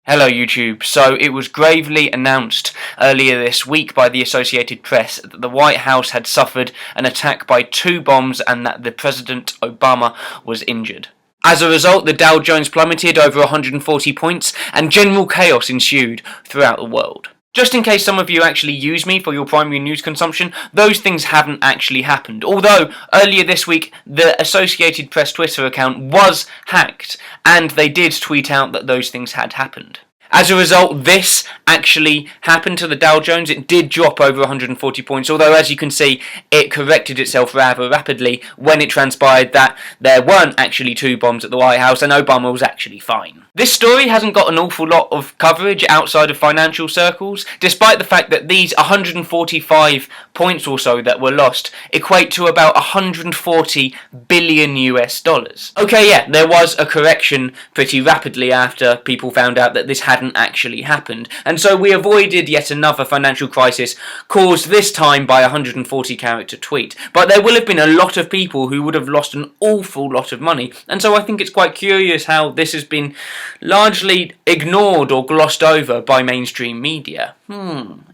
Hello YouTube. So it was gravely announced earlier this week by the Associated Press that the White House had suffered an attack by 2 bombs and that the President Obama was injured. As a result, the Dow Jones plummeted over 140 points and general chaos ensued throughout the world. Just in case some of you actually use me for your primary news consumption, those things haven't actually happened. Although, earlier this week, the Associated Press Twitter account was hacked, and they did tweet out that those things had happened. As a result, this actually happened to the Dow Jones. It did drop over 140 points, although as you can see, it corrected itself rather rapidly when it transpired that there weren't actually 2 bombs at the White House and Obama was actually fine. This story hasn't got an awful lot of coverage outside of financial circles, despite the fact that these 145 points or so that were lost equate to about 140 billion US dollars. Okay, yeah, there was a correction pretty rapidly after people found out that this hadn't actually happened, and so we avoided yet another financial crisis caused this time by a 140 character tweet. But there will have been a lot of people who would have lost an awful lot of money, and so I think it's quite curious how this has been largely ignored or glossed over by mainstream media.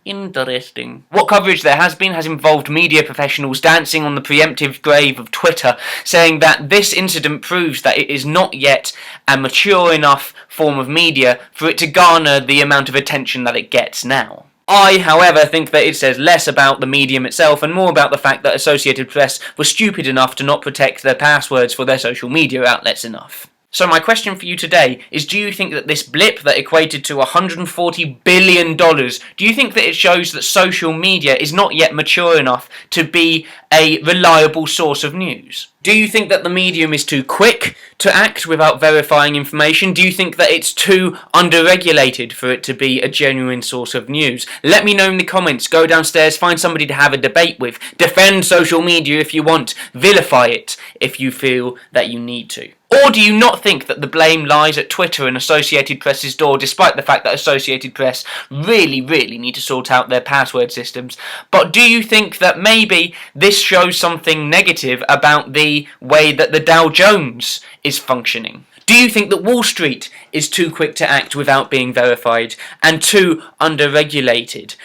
Interesting. What coverage there has involved media professionals dancing on the preemptive grave of Twitter, saying that this incident proves that it is not yet a mature enough form of media for it to garner the amount of attention that it gets now. I, however, think that it says less about the medium itself and more about the fact that Associated Press was stupid enough to not protect their passwords for their social media outlets enough. So my question for you today is, do you think that this blip that equated to $140 billion, do you think that it shows that social media is not yet mature enough to be a reliable source of news? Do you think that the medium is too quick to act without verifying information? Do you think that it's too underregulated for it to be a genuine source of news? Let me know in the comments. Go downstairs, find somebody to have a debate with. Defend social media if you want. Vilify it if you feel that you need to. Or do you not think that the blame lies at Twitter and Associated Press's door, despite the fact that Associated Press really need to sort out their password systems? But do you think that maybe this shows something negative about the way that the Dow Jones is functioning? Do you think that Wall Street is too quick to act without being verified and too underregulated?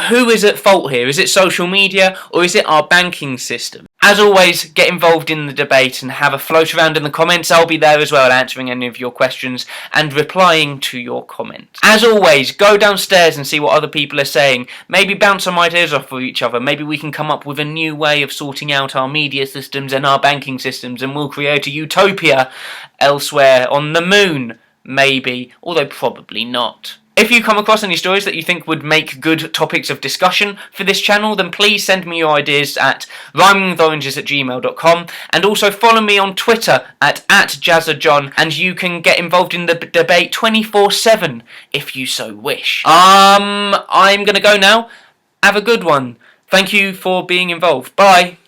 Who is at fault here? Is it social media or is it our banking system? As always, get involved in the debate and have a float around in the comments. I'll be there as well, answering any of your questions and replying to your comments. As always, go downstairs and see what other people are saying. Maybe bounce some ideas off of each other. Maybe we can come up with a new way of sorting out our media systems and our banking systems, and we'll create a utopia elsewhere on the moon, maybe, although probably not. If you come across any stories that you think would make good topics of discussion for this channel, then please send me your ideas at rhymingwithoranges@gmail.com, and also follow me on Twitter at @JazzaJohn, and you can get involved in the debate 24/7 if you so wish. I'm gonna go now. Have a good one. Thank you for being involved. Bye.